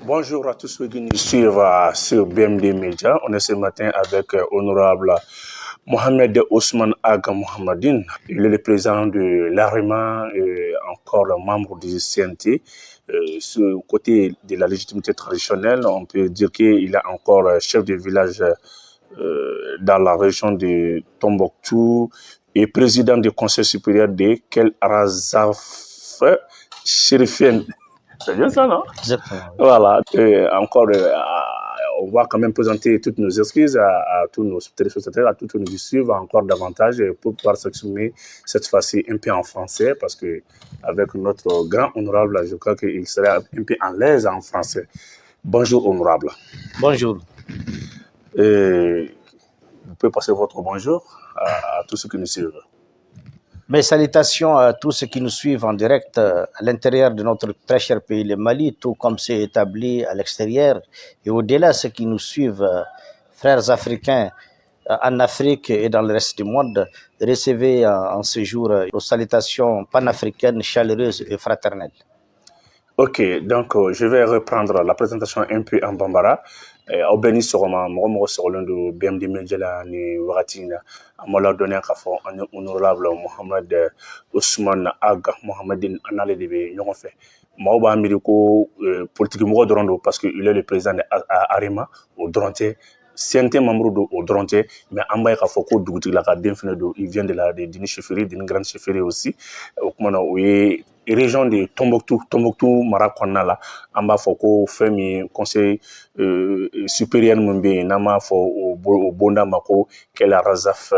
Bonjour à tous ceux qui nous suivent sur BMD Media. On est ce matin avec honorable Mohamed Ousmane Aga Mohamedine. Il est le président de l'AREMA et encore membre du CNT. Sur le côté de la légitimité traditionnelle, on peut dire qu'il est encore chef de village dans la région de Tombouctou et président du conseil supérieur de Kel Arazaf Chérifien. C'est bien ça, non? Exactement. Voilà. Encore, on va quand même présenter toutes nos excuses à tous nos téléspectateurs, à tous ceux qui nous suivent encore davantage pour pouvoir s'exprimer cette fois-ci un peu en français parce que avec notre grand honorable, je crois qu'il serait un peu à l'aise en français. Bonjour, honorable. Bonjour. Vous pouvez passer votre bonjour à tous ceux qui nous suivent. Mes salutations à tous ceux qui nous suivent en direct à l'intérieur de notre très cher pays, le Mali, tout comme c'est établi à l'extérieur. Et au-delà, ceux qui nous suivent, frères africains, en Afrique et dans le reste du monde, recevez en ce jour nos salutations panafricaines, chaleureuses et fraternelles. Ok, donc je vais reprendre la présentation un peu en bambara. Aw bɛɛ ni sɔgɔma mɔgɔ mɔgɔ sɔgɔlen don BMD Media la ni wagati in na an b'a ladɔnniya k'a fɔ an ye honorable Mohamed Ousmane Aga Mohamedine an n'ale de bɛ ɲɔgɔn fɛ mɔgɔw b'a miiri ko politique mɔgɔ dɔrɔn don parce que il est le président de AREMA o dɔrɔn tɛ CNT membre don o dɔrɔn tɛ mais an b'a ye k'a fɔ ko dugutigilaka den fɛnɛ don il vient de la d'une chefferie d'une grande chefferie aussi o kuma na o ye région de Tombouctou mara kɔnɔna la an b'a fɔ ko fɛn min conseil supérieur min bɛ yen n'an b'a fɔ o bonda ma ko Kel Arazaf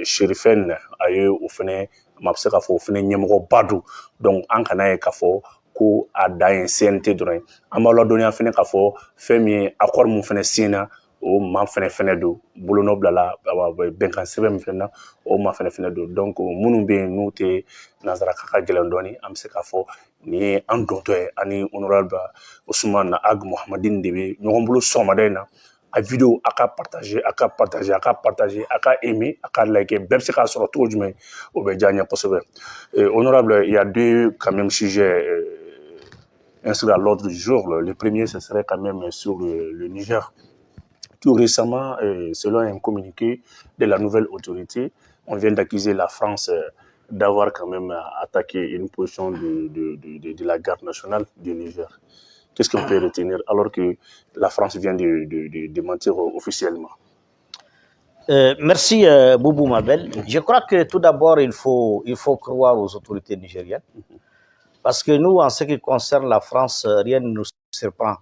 Chérifien a ye o fɛnɛ ma bɛ se k'a fɔ o fɛnɛ ɲɛmɔgɔba don donc an kana ye k'a fɔ ko a dan ye CNT dɔrɔn ye an b'a ladɔnniya fɛnɛ k'a fɔ fɛn min ye accord min fɛnɛ signé o maa fɛnɛ don bolonɔ bilala bɛnkan sɛbɛn min fɛnɛ na o maa fɛnɛ don donc minnu bɛ yen n'u tɛ nanzaraka ka gɛlɛn dɔɔni an bɛ se k'a fɔ nin ye an dontɔ ye ani honorable Ousmane Aga Mohamedine de bɛ ɲɔgɔn bolo sɔgɔmada in na a vidéo a ka partager a ka aimer a ka liker bɛɛ bɛ se k'a sɔrɔ cogo jumɛn o bɛ diya n ye kosɛbɛ honorable il y a deux quand même sujets inscrits à l'ordre du jour. Le premier ce serait quand même sur le Niger. Tout récemment, selon un communiqué de la nouvelle autorité, on vient d'accuser la France d'avoir quand même attaqué une position de la garde nationale du Niger. Qu'est-ce qu'on peut retenir alors que la France vient de démentir officiellement? Merci Boubou Mabel. Je crois que tout d'abord, il faut croire aux autorités nigériennes. Parce que nous, en ce qui concerne la France, rien ne nous surprend.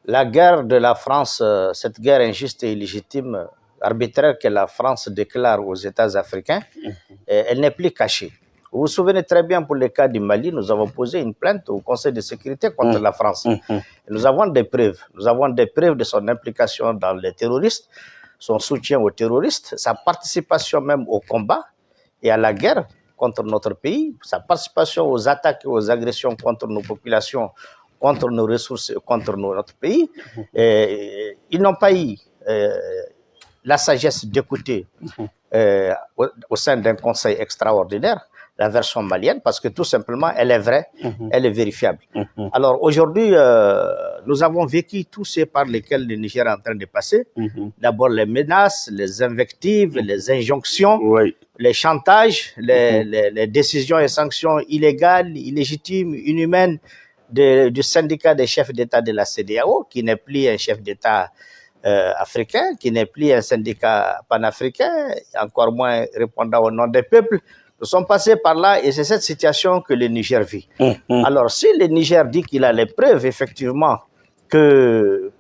La guerre de la France, cette guerre injuste et illégitime, arbitraire que la France déclare aux États africains, elle n'est plus cachée. Vous vous souvenez très bien pour le cas du Mali, nous avons posé une plainte au Conseil de sécurité contre la France. Nous avons des preuves. Nous avons des preuves de son implication dans les terroristes, son soutien aux terroristes, sa participation même au combat et à la guerre contre notre pays, sa participation aux attaques et aux agressions contre nos populations, contre nos ressources, contre notre pays. Ils n'ont pas eu la sagesse d'écouter au sein d'un conseil extraordinaire la version malienne parce que tout simplement, elle est vraie, elle est vérifiable. Alors aujourd'hui, nous avons vécu tous ces par lesquels le Niger est en train de passer. D'abord les menaces, les invectives, les injonctions, les chantages, les décisions et sanctions illégales, illégitimes, inhumaines, du syndicat des chefs d'État de la CEDEAO, qui n'est plus un chef d'État africain, qui n'est plus un syndicat panafricain, encore moins répondant au nom des peuples. Nous sommes passés par là et c'est cette situation que le Niger vit. Alors, si le Niger dit qu'il a les preuves, effectivement, que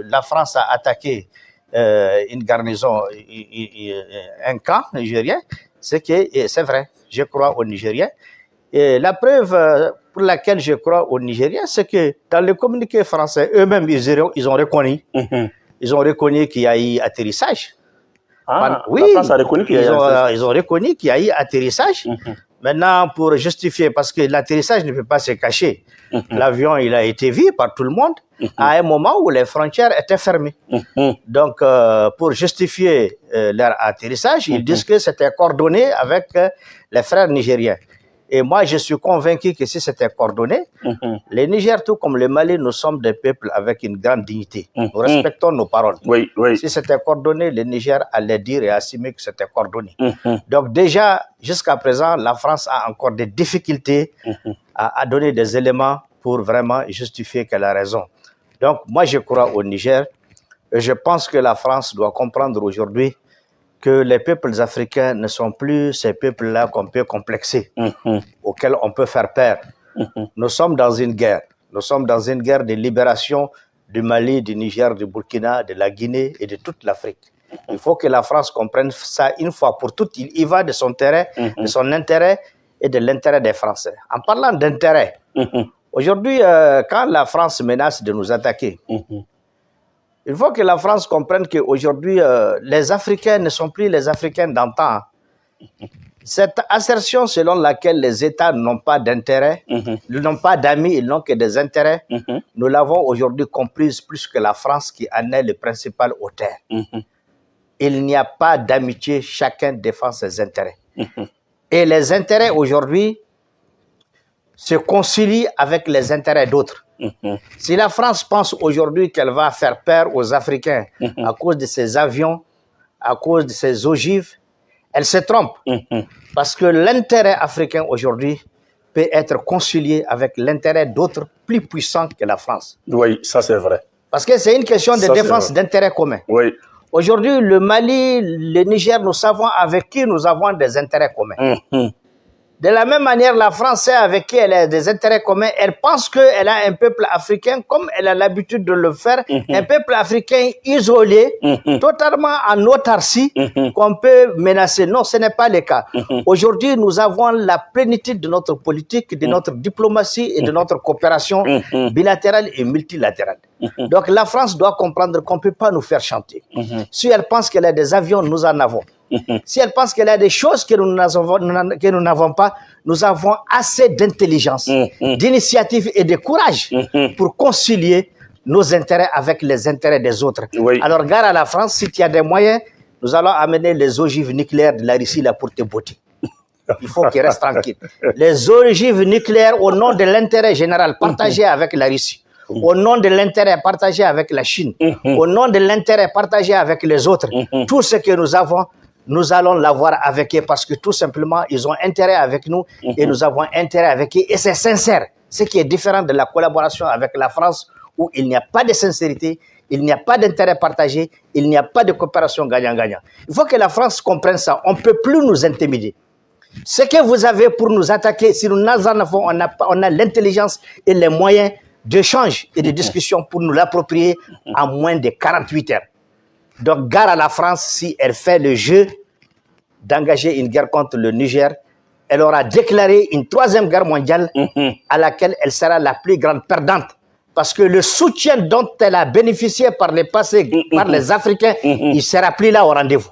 la France a attaqué une garnison, un camp nigérien, c'est que c'est vrai, je crois aux Nigériens. Et la preuve pour laquelle je crois aux Nigériens, c'est que dans le communiqué français, eux-mêmes, ils ont reconnu. Ils ont reconnu qu'il y a eu atterrissage. Oui, la France a reconnu qu'il y a eu atterrissage. Ils ont reconnu qu'il y a eu atterrissage. Maintenant, pour justifier, parce que l'atterrissage ne peut pas se cacher, l'avion il a été vu par tout le monde à un moment où les frontières étaient fermées. Donc, pour justifier leur atterrissage, ils disent que c'était coordonné avec les frères nigériens. Et moi, je suis convaincu que si c'était coordonné, le Niger, tout comme le Mali, nous sommes des peuples avec une grande dignité. Nous respectons nos paroles. Oui, oui. Si c'était coordonné, le Niger allait dire et assumer que c'était coordonné. Donc déjà, jusqu'à présent, la France a encore des difficultés à donner des éléments pour vraiment justifier qu'elle a raison. Donc moi, je crois au Niger. Et je pense que la France doit comprendre aujourd'hui que les peuples africains ne sont plus ces peuples-là qu'on peut complexer, auxquels on peut faire peur. Nous sommes dans une guerre. Nous sommes dans une guerre de libération du Mali, du Niger, du Burkina, de la Guinée et de toute l'Afrique. Il faut que la France comprenne ça une fois pour toutes. Il y va de son terrain, de son intérêt et de l'intérêt des Français. En parlant d'intérêt, aujourd'hui, quand la France menace de nous attaquer, il faut que la France comprenne qu'aujourd'hui, les Africains ne sont plus les Africains d'antan. Cette assertion selon laquelle les États n'ont pas d'intérêt, n'ont pas d'amis, ils n'ont que des intérêts, nous l'avons aujourd'hui comprise plus que la France qui en est le principal auteur. Il n'y a pas d'amitié, chacun défend ses intérêts. Et les intérêts aujourd'hui se concilient avec les intérêts d'autres. Si la France pense aujourd'hui qu'elle va faire peur aux Africains à cause de ses avions, à cause de ses ogives, elle se trompe. Parce que l'intérêt africain aujourd'hui peut être concilié avec l'intérêt d'autres plus puissants que la France. Oui, ça c'est vrai. Parce que c'est une question de défense d'intérêts communs. Oui. Aujourd'hui, le Mali, le Niger, nous savons avec qui nous avons des intérêts communs. De la même manière, la France sait avec qui elle a des intérêts communs. Elle pense qu'elle a un peuple africain, comme elle a l'habitude de le faire, un peuple africain isolé, totalement en autarcie, qu'on peut menacer. Non, ce n'est pas le cas. Aujourd'hui, nous avons la plénitude de notre politique, de notre diplomatie et de notre coopération bilatérale et multilatérale. Donc la France doit comprendre qu'on ne peut pas nous faire chanter. Si elle pense qu'elle a des avions, nous en avons. Si elle pense qu'elle a des choses que nous n'avons pas, nous avons assez d'intelligence, d'initiative et de courage pour concilier nos intérêts avec les intérêts des autres. Oui. Alors, gare à la France, si tu as des moyens, nous allons amener les ogives nucléaires de la Russie là pour te botter. Il faut qu'il reste tranquille. Les ogives nucléaires au nom de l'intérêt général partagé avec la Russie, au nom de l'intérêt partagé avec la Chine, au nom de l'intérêt partagé avec les autres, tout ce que nous avons, nous allons l'avoir avec eux parce que tout simplement, ils ont intérêt avec nous et nous avons intérêt avec eux. Et c'est sincère, ce qui est différent de la collaboration avec la France où il n'y a pas de sincérité, il n'y a pas d'intérêt partagé, il n'y a pas de coopération gagnant-gagnant. Il faut que la France comprenne ça. On ne peut plus nous intimider. Ce que vous avez pour nous attaquer, si nous en avons, on a l'intelligence et les moyens d'échange et de discussion pour nous l'approprier en moins de 48 heures. Donc, gare à la France, si elle fait le jeu d'engager une guerre contre le Niger, elle aura déclaré une troisième guerre mondiale à laquelle elle sera la plus grande perdante. Parce que le soutien dont elle a bénéficié par le passé, par les Africains, il ne sera plus là au rendez-vous.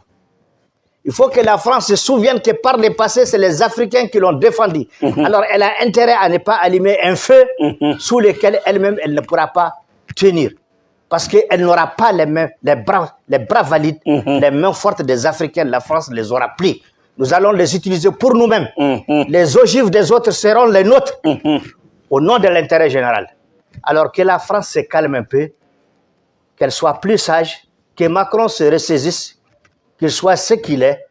Il faut que la France se souvienne que par le passé, c'est les Africains qui l'ont défendu. Alors, elle a intérêt à ne pas allumer un feu sous lequel elle-même, elle ne pourra pas tenir. Parce qu'elle n'aura pas les mains, les bras valides, les mains fortes des Africains. La France les aura pris. Nous allons les utiliser pour nous-mêmes. Les ogives des autres seront les nôtres au nom de l'intérêt général. Alors que la France se calme un peu, qu'elle soit plus sage, que Macron se ressaisisse, qu'il soit ce qu'il est,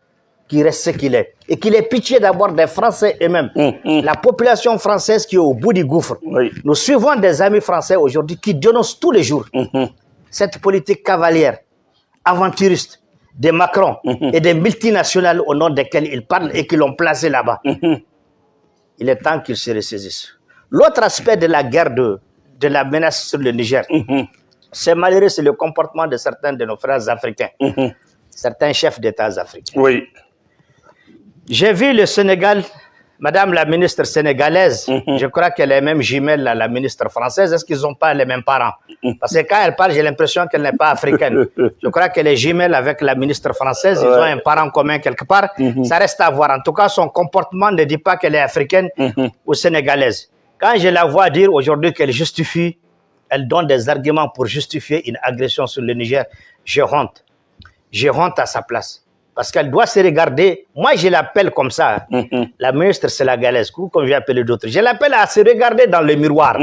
qu'il reste ce qu'il est. Et qu'il ait pitié d'abord des Français eux-mêmes. La population française qui est au bout du gouffre. Nous suivons des amis français aujourd'hui qui dénoncent tous les jours cette politique cavalière, aventuriste de Macron et des multinationales au nom desquelles ils parlent et qui l'ont placé là-bas. Il est temps qu'ils se ressaisissent. L'autre aspect de la guerre de la menace sur le Niger, c'est malheureux, c'est le comportement de certains de nos frères africains. Certains chefs d'État africains. Oui. J'ai vu le Sénégal, Madame la ministre sénégalaise, je crois qu'elle est même jumelle à la ministre française. Est-ce qu'ils n'ont pas les mêmes parents? Parce que quand elle parle, j'ai l'impression qu'elle n'est pas africaine. Je crois qu'elle est jumelle avec la ministre française. Ils ont un parent commun quelque part. Ça reste à voir. En tout cas, son comportement ne dit pas qu'elle est africaine ou sénégalaise. Quand je la vois dire aujourd'hui qu'elle justifie, elle donne des arguments pour justifier une agression sur le Niger, j'ai honte. J'ai honte à sa place. Parce qu'elle doit se regarder. Moi, je l'appelle comme ça. La ministre sénégalaise, comme j'ai appelé d'autres. Je l'appelle à se regarder dans le miroir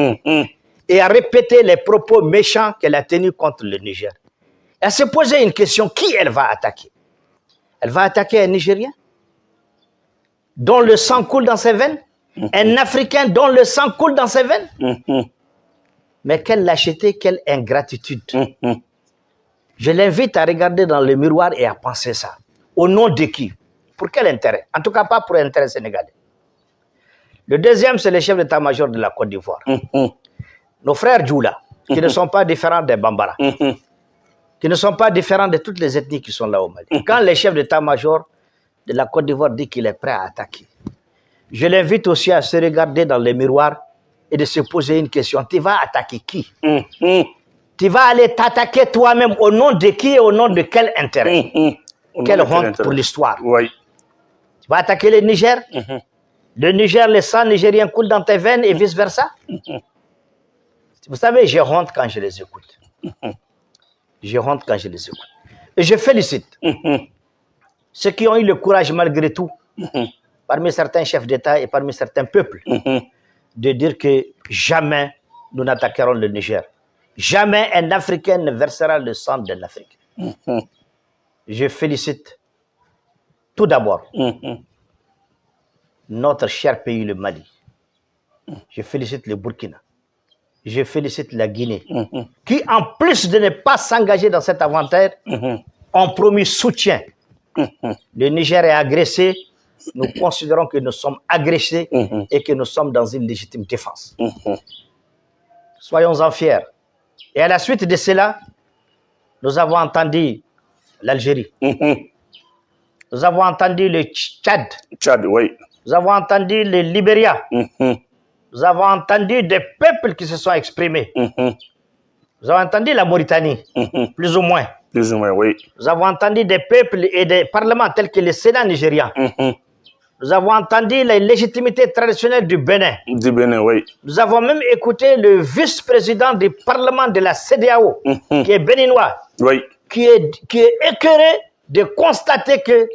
et à répéter les propos méchants qu'elle a tenus contre le Niger. Elle se posait une question, qui elle va attaquer? Elle va attaquer un Nigérien dont le sang coule dans ses veines? Un Africain dont le sang coule dans ses veines? Mais quelle lâcheté, quelle ingratitude. Je l'invite à regarder dans le miroir et à penser ça. Au nom de qui? Pour quel intérêt? En tout cas, pas pour l'intérêt sénégalais. Le deuxième, c'est le chef d'état-major de la Côte d'Ivoire. Nos frères Djoula, qui ne sont pas différents des Bambara, qui ne sont pas différents de toutes les ethnies qui sont là au Mali. Quand le chef d'état-major de la Côte d'Ivoire dit qu'il est prêt à attaquer, je l'invite aussi à se regarder dans le miroir et de se poser une question. Tu vas attaquer qui? Tu vas aller t'attaquer toi-même au nom de qui et au nom de quel intérêt? Quelle honte pour l'histoire. Oui. Tu vas attaquer le Niger? Le Niger, le sang nigérien coule dans tes veines et vice-versa? Vous savez, j'ai honte quand je les écoute. J'ai honte quand je les écoute. Et je félicite ceux qui ont eu le courage malgré tout, parmi certains chefs d'État et parmi certains peuples, de dire que jamais nous n'attaquerons le Niger. Jamais un Africain ne versera le sang d'un Africain. Je félicite tout d'abord notre cher pays, le Mali. Je félicite le Burkina. Je félicite la Guinée, qui, en plus de ne pas s'engager dans cette aventure, ont promis soutien. Le Niger est agressé. Nous considérons que nous sommes agressés et que nous sommes dans une légitime défense. Soyons-en fiers. Et à la suite de cela, nous avons entendu l'Algérie. Nous avons entendu le Tchad. Tchad, oui. Nous avons entendu le Libéria. Nous avons entendu des peuples qui se sont exprimés. Nous avons entendu la Mauritanie, plus ou moins. Plus ou moins, oui. Nous avons entendu des peuples et des parlements tels que le Sénat nigérian. Nous avons entendu la légitimité traditionnelle du Bénin. Du Bénin, oui. Nous avons même écouté le vice-président du Parlement de la CEDEAO, qui est béninois, oui. qui est écœuré de constater que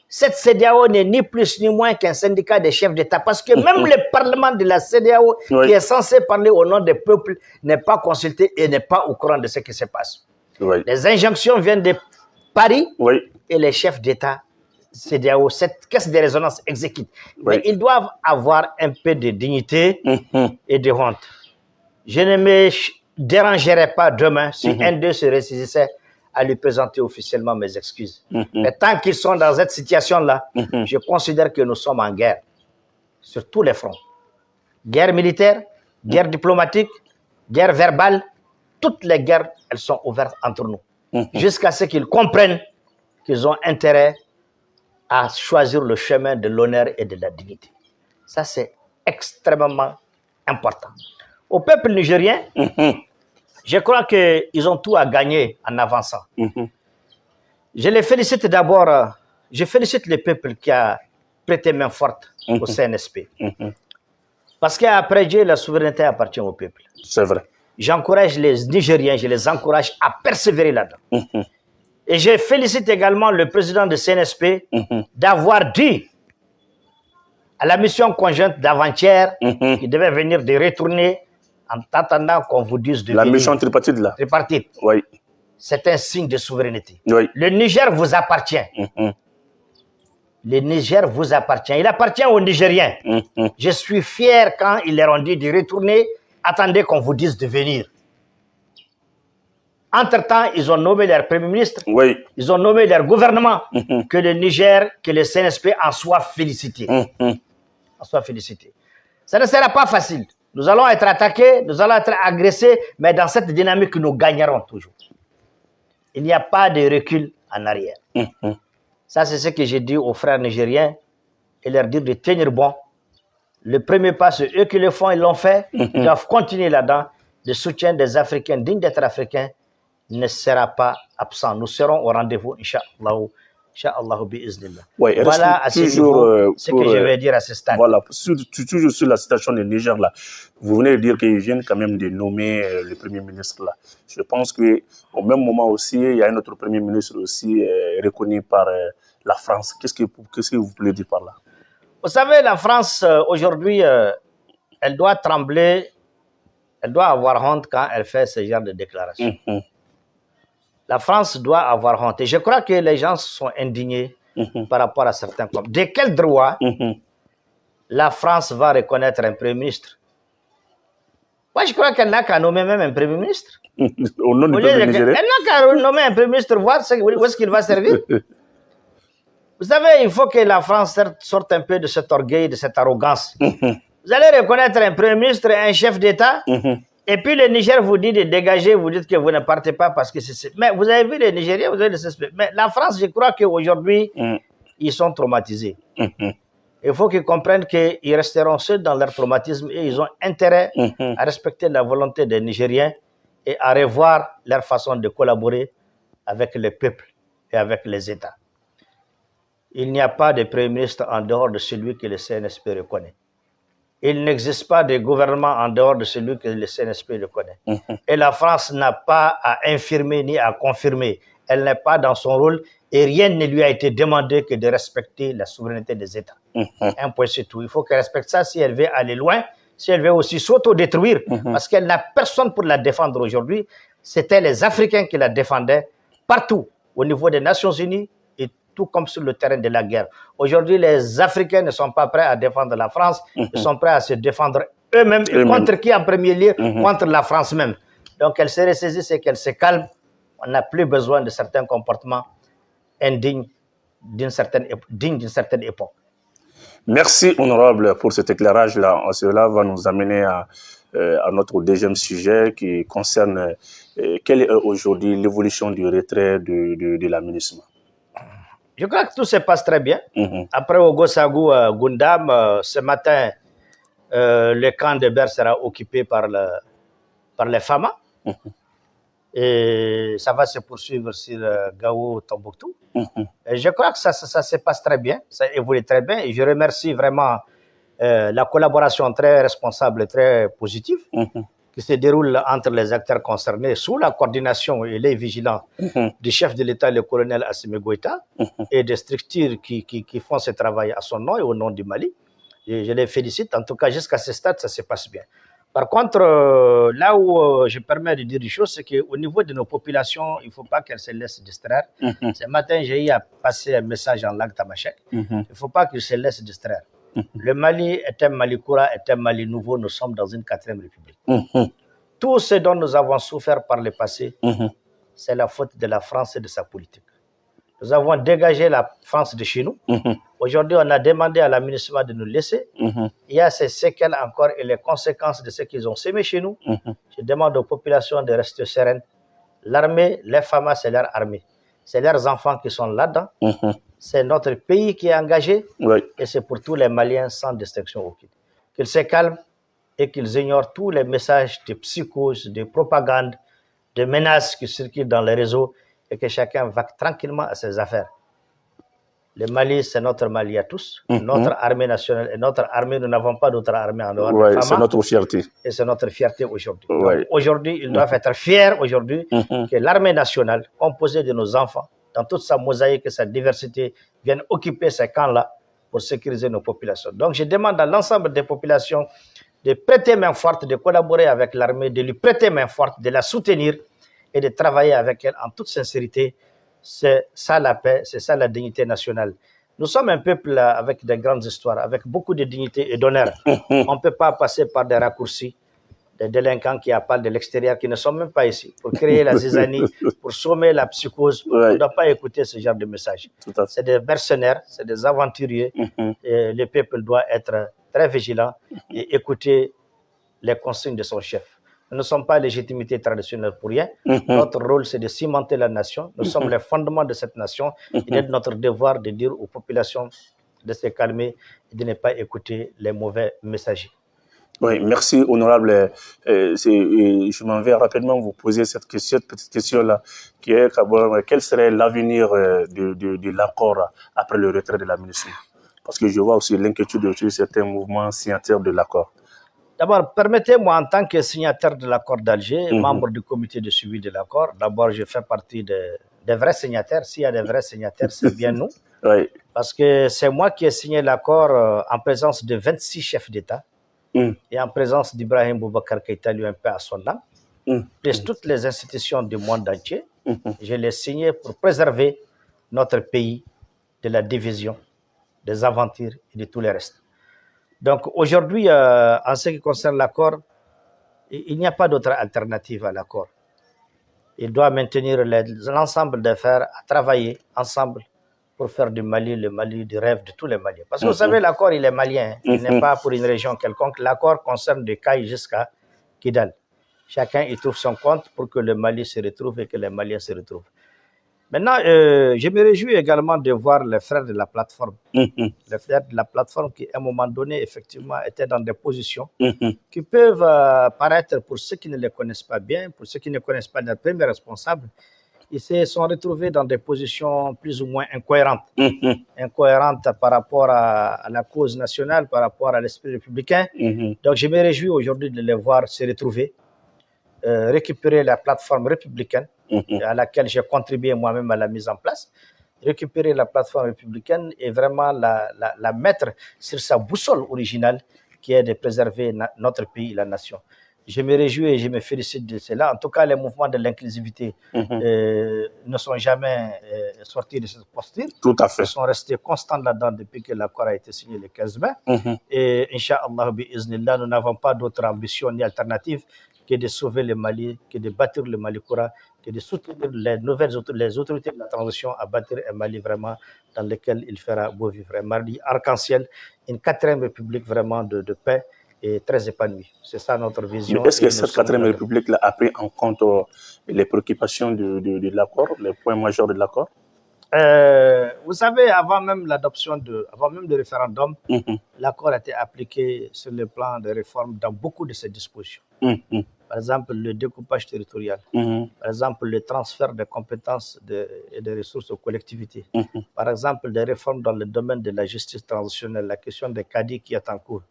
cette CEDEAO n'est ni plus ni moins qu'un syndicat des chefs d'État. Parce que même le Parlement de la CEDEAO, qui est censé parler au nom des peuples, n'est pas consulté et n'est pas au courant de ce qui se passe. Oui. Les injonctions viennent de Paris et les chefs d'État CEDEAO, cette caisse de résonance exécute. Mais ils doivent avoir un peu de dignité et de honte. Je ne me dérangerai pas demain si un d'eux se ressaisissait à lui présenter officiellement mes excuses. Mais tant qu'ils sont dans cette situation-là, je considère que nous sommes en guerre sur tous les fronts. Guerre militaire, guerre diplomatique, guerre verbale, toutes les guerres, elles sont ouvertes entre nous. Jusqu'à ce qu'ils comprennent qu'ils ont intérêt à choisir le chemin de l'honneur et de la dignité. Ça, c'est extrêmement important. Au peuple nigérien, je crois qu'ils ont tout à gagner en avançant. Je les félicite d'abord, je félicite le peuple qui a prêté main forte au CNSP. Parce qu'après Dieu, la souveraineté appartient au peuple. C'est vrai. J'encourage les Nigériens, je les encourage à persévérer là-dedans. Et je félicite également le président de CNSP d'avoir dit à la mission conjointe d'avant-hier qui devait venir de retourner en attendant qu'on vous dise de la venir. mission tripartite là. Tripartite. Oui. C'est un signe de souveraineté. Oui. Le Niger vous appartient. Le Niger vous appartient. Il appartient aux Nigériens. Je suis fier quand ils leur ont dit de retourner. Attendez qu'on vous dise de venir. Entre-temps, ils ont nommé leur Premier ministre. Oui. Ils ont nommé leur gouvernement. Que le Niger, que le CNSP en soit félicité. En soit félicité. Ça ne sera pas facile. Nous allons être attaqués, nous allons être agressés, mais dans cette dynamique, nous gagnerons toujours. Il n'y a pas de recul en arrière. Ça, c'est ce que j'ai dit aux frères nigériens et leur dire de tenir bon. Le premier pas, c'est eux qui le font, ils l'ont fait. Ils doivent continuer là-dedans. Le soutien des Africains dignes d'être Africains ne sera pas absent. Nous serons au rendez-vous, Inch'Allah. Inch'Allah bi'iznillah. Ouais, voilà à ce niveau, ce que je vais dire à ce stade. Voilà, toujours sur la situation du Niger là. Vous venez de dire qu'ils viennent quand même de nommer le Premier ministre là. Je pense qu'au même moment aussi, il y a un autre Premier ministre aussi reconnu par la France. Qu'est-ce que vous voulez dire par là? Vous savez, la France, aujourd'hui, elle doit trembler, elle doit avoir honte quand elle fait ce genre de déclaration. La France doit avoir honte. Et je crois que les gens sont indignés par rapport à certains points. De quel droit la France va reconnaître un Premier ministre? Moi, je crois qu'elle n'a qu'à nommer même un Premier ministre. Au nom du peuple nigérien? Elle n'a qu'à nommer un Premier ministre, voir où est-ce qu'il va servir. Vous savez, il faut que la France sorte un peu de cet orgueil, de cette arrogance. Vous allez reconnaître un Premier ministre, un chef d'État, et puis le Niger vous dit de dégager, vous dites que vous ne partez pas parce que c'est... Mais vous avez vu les Nigériens, vous avez les suspects. Mais la France, je crois qu'aujourd'hui, ils sont traumatisés. Il faut qu'ils comprennent qu'ils resteront seuls dans leur traumatisme et ils ont intérêt à respecter la volonté des Nigériens et à revoir leur façon de collaborer avec le peuple et avec les États. Il n'y a pas de Premier ministre en dehors de celui que le CNSP reconnaît. Il n'existe pas de gouvernement en dehors de celui que le CNSP reconnaît. Et la France n'a pas à infirmer ni à confirmer. Elle n'est pas dans son rôle et rien ne lui a été demandé que de respecter la souveraineté des États. Un point, c'est tout. Il faut qu'elle respecte ça si elle veut aller loin, si elle veut aussi s'auto-détruire, parce qu'elle n'a personne pour la défendre aujourd'hui. C'était les Africains qui la défendaient partout, au niveau des Nations Unies, tout comme sur le terrain de la guerre. Aujourd'hui, les Africains ne sont pas prêts à défendre la France, ils sont prêts à se défendre eux-mêmes. Et contre qui en premier lieu? Contre la France même. Donc, elle se ressaisisse et qu'elle se calme. On n'a plus besoin de certains comportements indignes d'une certaine époque. Merci, honorable, pour cet éclairage-là. Cela va nous amener à notre deuxième sujet qui concerne quelle est aujourd'hui l'évolution du retrait de la MINUSMA. Je crois que tout se passe très bien. Après Ogosagou, Gundam, ce matin, le camp de Ber sera occupé par les FAMA. Et ça va se poursuivre sur Gao, Tombouctou. Et je crois que ça se passe très bien, ça évolue très bien. Et je remercie vraiment la collaboration très responsable et très positive qui se déroule entre les acteurs concernés sous la coordination et les vigilants du chef de l'État, le colonel Assimi Goïta, et des structures qui font ce travail à son nom et au nom du Mali. Et je les félicite. En tout cas, jusqu'à ce stade, ça se passe bien. Par contre, là où je permets de dire des choses, c'est qu'au niveau de nos populations, il ne faut pas qu'elles se laissent distraire. Ce matin, j'ai eu à passer un message en langue tamashek. Il ne faut pas qu'ils se laissent distraire. Le Mali est un Mali courant, est un Mali nouveau. Nous sommes dans une 4e République. Tout ce dont nous avons souffert par le passé, c'est la faute de la France et de sa politique. Nous avons dégagé la France de chez nous. Aujourd'hui, on a demandé à la MINUSMA de nous laisser. Il y a ces séquelles encore et les conséquences de ce qu'ils ont semé chez nous. Je demande aux populations de rester sereines. L'armée, les FAMA, c'est leur armée. C'est leurs enfants qui sont là-dedans. C'est notre pays qui est engagé. Et c'est pour tous les Maliens sans distinction aucune. Qu'ils se calment et qu'ils ignorent tous les messages de psychose, de propagande, de menaces qui circulent dans les réseaux et que chacun va tranquillement à ses affaires. Le Mali, c'est notre Mali à tous. Notre armée nationale et notre armée, nous n'avons pas d'autre armée en dehors de FAMA. C'est notre fierté. Et c'est notre fierté aujourd'hui. Aujourd'hui, ils doivent être fiers aujourd'hui que l'armée nationale, composée de nos enfants, dans toute sa mosaïque et sa diversité, vienne occuper ces camps-là pour sécuriser nos populations. Donc, je demande à l'ensemble des populations de prêter main forte, de collaborer avec l'armée, de lui prêter main forte, de la soutenir et de travailler avec elle en toute sincérité. C'est ça la paix, c'est ça la dignité nationale. Nous sommes un peuple avec de grandes histoires, avec beaucoup de dignité et d'honneur. On ne peut pas passer par des raccourcis, des délinquants qui appellent de l'extérieur, qui ne sont même pas ici, pour créer la zizanie, pour sommer la psychose. On ne doit pas écouter ce genre de message. C'est des mercenaires, c'est des aventuriers. Et le peuple doit être très vigilant et écouter les consignes de son chef. Nous ne sommes pas légitimité traditionnelle pour rien. Notre rôle, c'est de cimenter la nation. Nous sommes les fondements de cette nation. Il est de notre devoir de dire aux populations de se calmer et de ne pas écouter les mauvais messagers. Oui, merci, honorable. Je m'en vais rapidement vous poser cette petite question-là, qui est quel serait l'avenir de l'accord après le retrait de la MINUSMA? Parce que je vois aussi l'inquiétude de certains mouvements signataires de l'accord. D'abord, permettez-moi, en tant que signataire de l'accord d'Alger, membre du comité de suivi de l'accord, d'abord, je fais partie des vrais signataires. S'il y a des vrais signataires, c'est bien nous. Oui. Parce que c'est moi qui ai signé l'accord en présence de 26 chefs d'État et en présence d'Ibrahim Boubacar Keïta, lui un peu à son âme, plus toutes les institutions du monde entier. Je l'ai signé pour préserver notre pays de la division, des aventures et de tout le reste. Donc aujourd'hui, en ce qui concerne l'accord, il n'y a pas d'autre alternative à l'accord. Il doit maintenir l'ensemble des frères à travailler ensemble pour faire du Mali le Mali du rêve de tous les Maliens. Parce que vous savez, l'accord, il est malien. Il n'est pas pour une région quelconque. L'accord concerne de Caille jusqu'à Kidal. Chacun y trouve son compte pour que le Mali se retrouve et que les Maliens se retrouvent. Maintenant, je me réjouis également de voir les frères de la plateforme. Les frères de la plateforme qui, à un moment donné, effectivement, étaient dans des positions qui peuvent paraître, pour ceux qui ne les connaissent pas bien, pour ceux qui ne connaissent pas leurs premiers responsables, ils se sont retrouvés dans des positions plus ou moins incohérentes. Incohérentes par rapport à la cause nationale, par rapport à l'esprit républicain. Donc, je me réjouis aujourd'hui de les voir se retrouver, récupérer la plateforme républicaine à laquelle j'ai contribué moi-même à la mise en place, récupérer la plateforme républicaine et vraiment la mettre sur sa boussole originale qui est de préserver notre pays et la nation. Je me réjouis et je me félicite de cela. En tout cas, les mouvements de l'inclusivité ne sont jamais sortis de cette posture. Tout à fait. Ils sont restés constants là-dedans depuis que l'accord a été signé le 15 mai. Et Inch'Allah, bi'iznillah, nous n'avons pas d'autre ambition ni alternative que de sauver le Mali, que de bâtir le Mali Koura, que de soutenir les autorités de la transition à bâtir un Mali vraiment dans lequel il fera beau vivre. Un Mali arc-en-ciel, une 4e république vraiment de paix et très épanouie. C'est ça notre vision. Est-ce que cette 4e république a pris en compte les préoccupations de l'accord, les points majeurs de l'accord? Vous savez, avant même le référendum, l'accord a été appliqué sur le plan de réforme dans beaucoup de ses dispositions. Par exemple, le découpage territorial, par exemple, le transfert de compétences et de ressources aux collectivités, par exemple, des réformes dans le domaine de la justice transitionnelle, la question des cadis qui est en cours,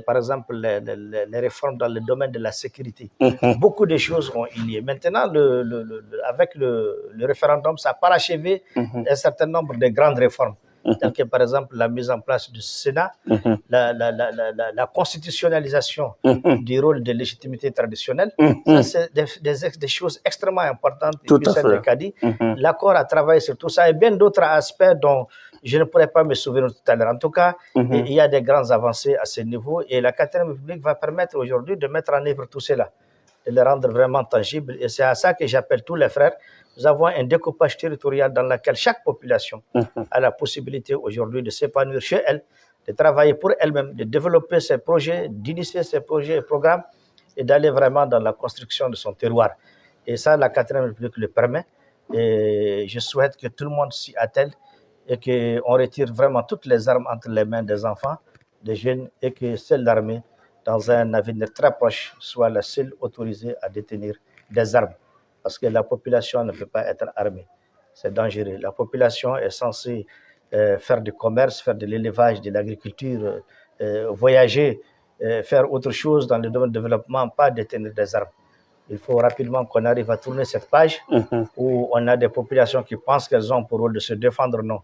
par exemple, les réformes dans le domaine de la sécurité. Beaucoup de choses ont lié. Maintenant, avec le référendum, ça a parachevé un certain nombre de grandes réformes, telles que par exemple la mise en place du Sénat, la constitutionnalisation du rôle de légitimité traditionnelle. Ça, c'est des choses extrêmement importantes. Tout à fait. Cadi. L'accord a travaillé sur tout ça et bien d'autres aspects dont je ne pourrais pas me souvenir tout à l'heure. En tout cas, il y a des grandes avancées à ce niveau et la 4e République va permettre aujourd'hui de mettre en œuvre tout cela, de les rendre vraiment tangibles. Et c'est à ça que j'appelle tous les frères. Nous avons un découpage territorial dans lequel chaque population a la possibilité aujourd'hui de s'épanouir chez elle, de travailler pour elle-même, de développer ses projets, d'initier ses projets et programmes et d'aller vraiment dans la construction de son terroir. Et ça, la 4e République le permet. Et je souhaite que tout le monde s'y attelle et qu'on retire vraiment toutes les armes entre les mains des enfants, des jeunes, et que seule l'armée, dans un avenir très proche, soit la seule autorisée à détenir des armes. Parce que la population ne peut pas être armée. C'est dangereux. La population est censée faire du commerce, faire de l'élevage, de l'agriculture, voyager, faire autre chose dans le domaine du développement, pas détenir des armes. Il faut rapidement qu'on arrive à tourner cette page où on a des populations qui pensent qu'elles ont pour rôle de se défendre. Non.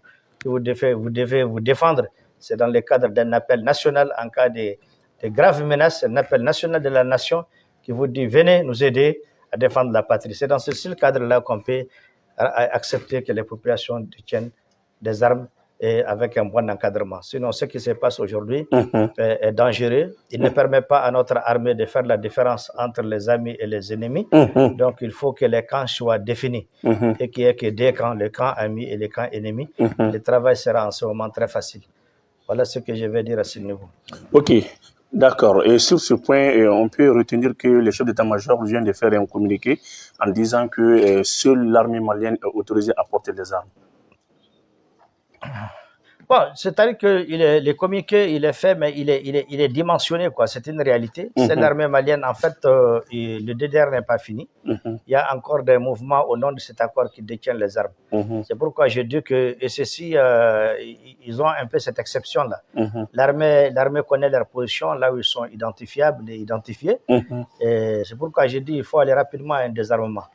Vous devez vous défendre. C'est dans le cadre d'un appel national en cas de graves menaces, un appel national de la nation qui vous dit venez nous aider à défendre la patrie. C'est dans ce seul cadre-là qu'on peut accepter que les populations détiennent des armes et avec un bon encadrement. Sinon, ce qui se passe aujourd'hui est dangereux. Il ne permet pas à notre armée de faire la différence entre les amis et les ennemis. Donc, il faut que les camps soient définis et qu'il n'y ait que deux camps, le camp ami et le camp ennemi. Le travail sera en ce moment très facile. Voilà ce que je vais dire à ce niveau. Ok. D'accord. Et sur ce point, on peut retenir que le chef d'état-major vient de faire un communiqué en disant que seule l'armée malienne est autorisée à porter des armes. Bon, c'est-à-dire que le communiqué, il est fait, mais il est dimensionné, quoi. C'est une réalité. C'est l'armée malienne. En fait, le DDR n'est pas fini. Il y a encore des mouvements au nom de cet accord qui détiennent les armes. C'est pourquoi je dis que, et ceci, ils ont un peu cette exception-là. L'armée connaît leur position, là où ils sont identifiables et identifiés. Et c'est pourquoi je dis qu'il faut aller rapidement à un désarmement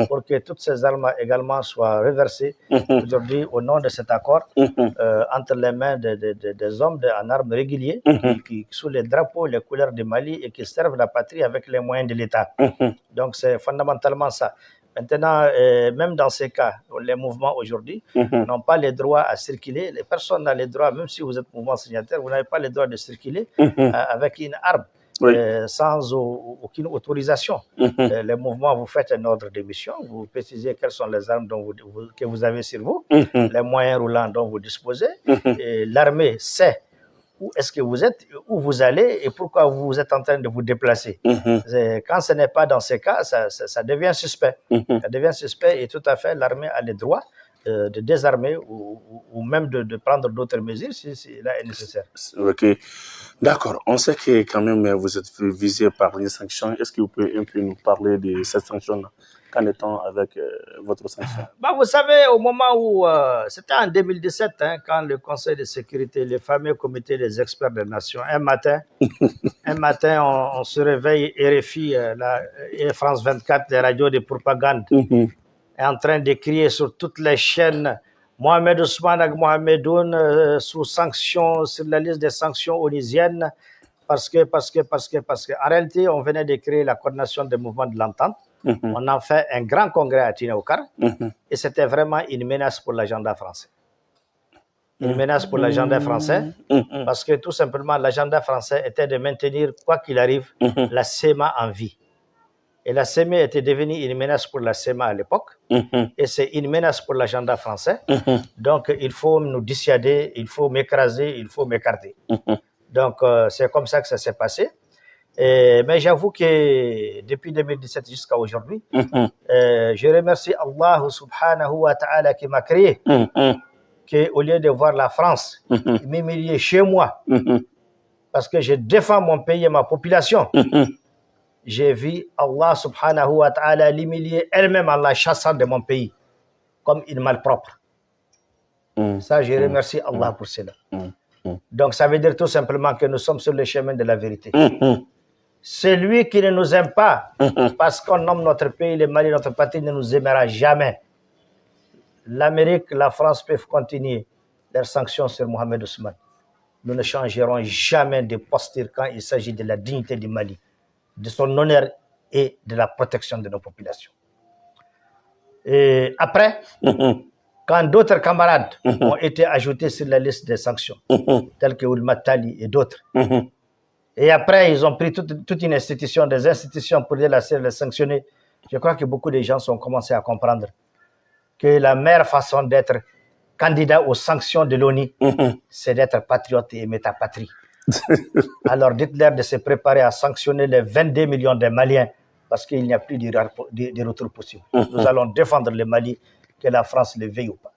pour que toutes ces armes également soient reversées aujourd'hui au nom de cet accord entre les mains des hommes en armes réguliers qui sous les drapeaux, les couleurs du Mali et qui servent la patrie avec les moyens de l'État. Donc c'est fondamentalement ça. Maintenant, même dans ces cas, les mouvements aujourd'hui n'ont pas le droit à circuler. Les personnes n'ont le droit, même si vous êtes mouvement signataire, vous n'avez pas le droit de circuler avec une arme. Sans aucune autorisation. Les mouvements, vous faites un ordre de mission, vous précisez quelles sont les armes que vous avez sur vous, les moyens roulants dont vous disposez. L'armée sait où est-ce que vous êtes, où vous allez et pourquoi vous êtes en train de vous déplacer. Quand ce n'est pas dans ces cas, ça devient suspect. Ça devient suspect et tout à fait, l'armée a le droit de désarmer ou même de prendre d'autres mesures si cela est nécessaire. Ok, d'accord. On sait que quand même vous êtes visé par les sanctions. Est-ce que vous pouvez un peu nous parler de cette sanction-là? Qu'en est-on avec votre sanction? Vous savez, au moment où, c'était en 2017, quand le Conseil de sécurité, le fameux comité des experts des nations, un matin, on se réveille, RFI, et France 24, les radios de propagande, est en train de crier sur toutes les chaînes Mohamed Ousmane et Mohamedoun sous sanctions, sur la liste des sanctions onusiennes, parce que, en réalité, on venait de créer la coordination des mouvements de l'entente. On a fait un grand congrès à Tinao-Kar et c'était vraiment une menace pour l'agenda français. Une menace pour l'agenda français parce que tout simplement, l'agenda français était de maintenir, quoi qu'il arrive, la CEMA en vie. Et la CEMA était devenue une menace pour la CEMA à l'époque. Et c'est une menace pour l'agenda français. Donc, il faut nous dissuader, il faut m'écraser, il faut m'écarter. Donc, c'est comme ça que ça s'est passé. Mais j'avoue que depuis 2017 jusqu'à aujourd'hui, je remercie Allah subhanahu wa ta'ala qui m'a créé, qu'au lieu de voir la France m'humilier chez moi, parce que je défends mon pays et ma population, j'ai vu Allah subhanahu wa ta'ala l'humilier elle-même en la chassant de mon pays, comme une malpropre. Ça, je remercie Allah pour cela. Donc, ça veut dire tout simplement que nous sommes sur le chemin de la vérité. Celui qui ne nous aime pas, parce qu'on nomme notre pays, le Mali, notre patrie, ne nous aimera jamais. L'Amérique, la France peuvent continuer leurs sanctions sur Mohamed Ousmane. Nous ne changerons jamais de posture quand il s'agit de la dignité du Mali, de son honneur et de la protection de nos populations. Et après, quand d'autres camarades ont été ajoutés sur la liste des sanctions, tels que Oulma Tali et d'autres, et après, ils ont pris toute une institution, des institutions pour les sanctionner. Je crois que beaucoup de gens ont commencé à comprendre que la meilleure façon d'être candidat aux sanctions de l'ONU, c'est d'être patriote et aimer ta patrie. Alors, dites-leur de se préparer à sanctionner les 22 millions de Maliens parce qu'il n'y a plus de retour possible. Nous allons défendre le Mali, que la France le veuille ou pas.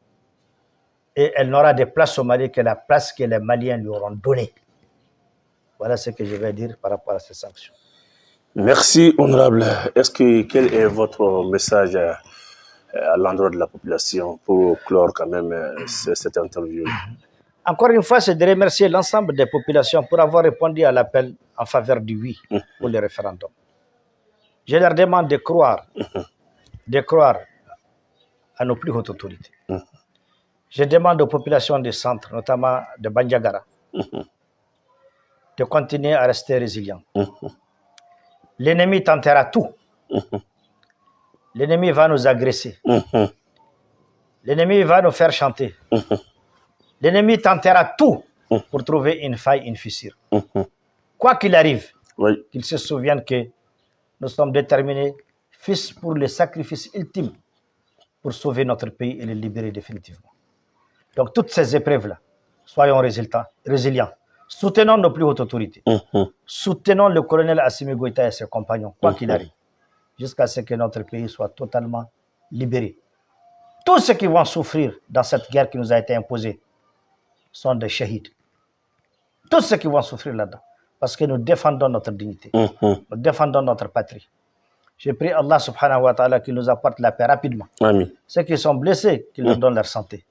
Et elle n'aura de place au Mali que la place que les Maliens lui auront donnée. Voilà ce que je vais dire par rapport à ces sanctions. Merci, honorable. Quel est votre message à l'endroit de la population pour clore quand même cette interview? Encore une fois, c'est de remercier l'ensemble des populations pour avoir répondu à l'appel en faveur du oui pour le référendum. Je leur demande de croire à nos plus hautes autorités. Je demande aux populations du centre, notamment de Bandiagara, de continuer à rester résilients. L'ennemi tentera tout. L'ennemi va nous agresser. L'ennemi va nous faire chanter. L'ennemi tentera tout pour trouver une faille, une fissure. Quoi qu'il arrive, qu'il se souvienne que nous sommes déterminés, fils pour le sacrifice ultime, pour sauver notre pays et le libérer définitivement. Donc toutes ces épreuves-là, soyons résilients. Soutenons nos plus hautes autorités. Soutenons le colonel Assimi Goïta et ses compagnons, quoi qu'il arrive, jusqu'à ce que notre pays soit totalement libéré. Tous ceux qui vont souffrir dans cette guerre qui nous a été imposée, sont des shahids. Tous ceux qui vont souffrir là-dedans. Parce que nous défendons notre dignité. Nous défendons notre patrie. J'ai prié Allah subhanahu wa ta'ala qu'il nous apporte la paix rapidement. Amin. Ceux qui sont blessés, qu'il leur donne leur santé.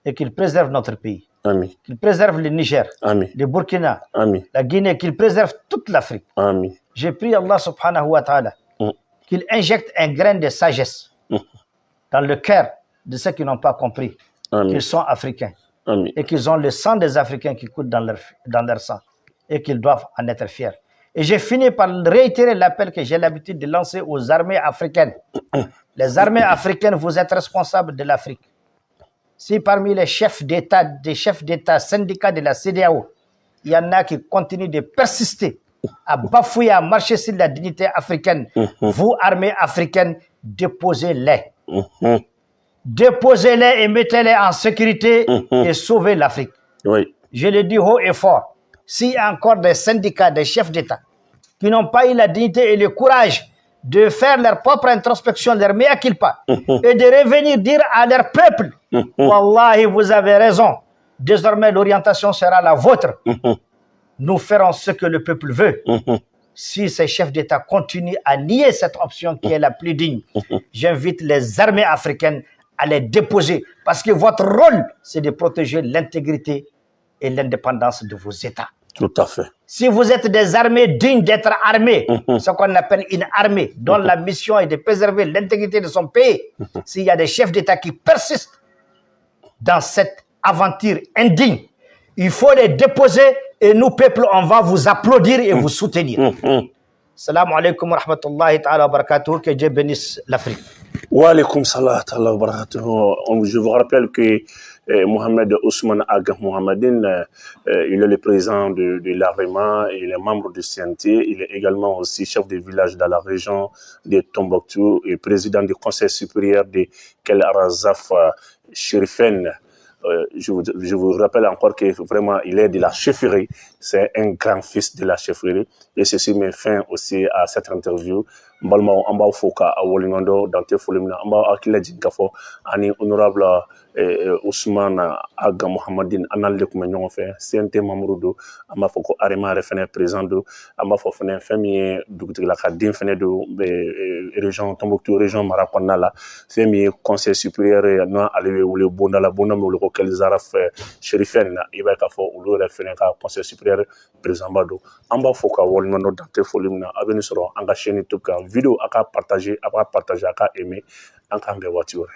Et qu'il préserve notre pays. Amin. Qu'il préserve le Niger, Amin. le Burkina, Amin. la Guinée, qu'il préserve toute l'Afrique. Amin. J'ai prié Allah subhanahu wa ta'ala qu'il injecte un grain de sagesse dans le cœur de ceux qui n'ont pas compris qu'ils sont africains. Amin. Et qu'ils ont le sang des Africains qui coule dans leur sang. Et qu'ils doivent en être fiers. Et j'ai fini par réitérer l'appel que j'ai l'habitude de lancer aux armées africaines. Les armées africaines, vous êtes responsables de l'Afrique. Si parmi les chefs d'État, des chefs d'État, syndicats de la CEDEAO, il y en a qui continuent de persister à bafouiller, à marcher sur la dignité africaine, vous, armées africaines, déposez-les. Déposez-les et mettez-les en sécurité et sauvez l'Afrique. Oui. Je le dis haut et fort. S'il y a encore des syndicats, des chefs d'État qui n'ont pas eu la dignité et le courage de faire leur propre introspection, leur mea culpa, et de revenir dire à leur peuple, Wallahi, vous avez raison, désormais l'orientation sera la vôtre. Nous ferons ce que le peuple veut. Si ces chefs d'État continuent à nier cette option qui est la plus digne, j'invite les armées africaines à les déposer, parce que votre rôle, c'est de protéger l'intégrité et l'indépendance de vos États. Tout à fait. Si vous êtes des armées dignes d'être armées, ce qu'on appelle une armée, dont la mission est de préserver l'intégrité de son pays, s'il y a des chefs d'État qui persistent dans cette aventure indigne, il faut les déposer et nous, peuple, on va vous applaudir et vous soutenir. Salam alaikum wa rahmatullahi ta'ala wa barakatuh, que Dieu bénisse l'Afrique. Wa alaikum salam wa barakatuh. Je vous rappelle que Mohamed Ousmane Aga Mohamedine, il est le président de l'AREMA, il est membre du CNT, il est également aussi chef de village dans la région de Tombouctou et président du conseil supérieur de Kel Arazaf Chérifen. Je vous rappelle encore que vraiment il est de la chefferie, c'est un grand fils de la chefferie et ceci met fin aussi à cette interview. Mbalma amba foka a wolingando dans te folimna amba akila jinkafo ani honorable Ousmane Aga Mohamedine analde kuma ñongo fe CNT Mamoudou amba foko arema refene président do amba fo fene fami dugti la kadin fene do région Tombouctou région Marakonna la fami conseil supérieur no aliwe wule bondala bonam wule ko kel zaraf Chérifen na iba ka fo ulo refene ka conseil supérieur président bado amba foka wolingando dans te folimna abeni soro anga chaîne tout ka vidéo aka partager aka aimer en cas de voiture.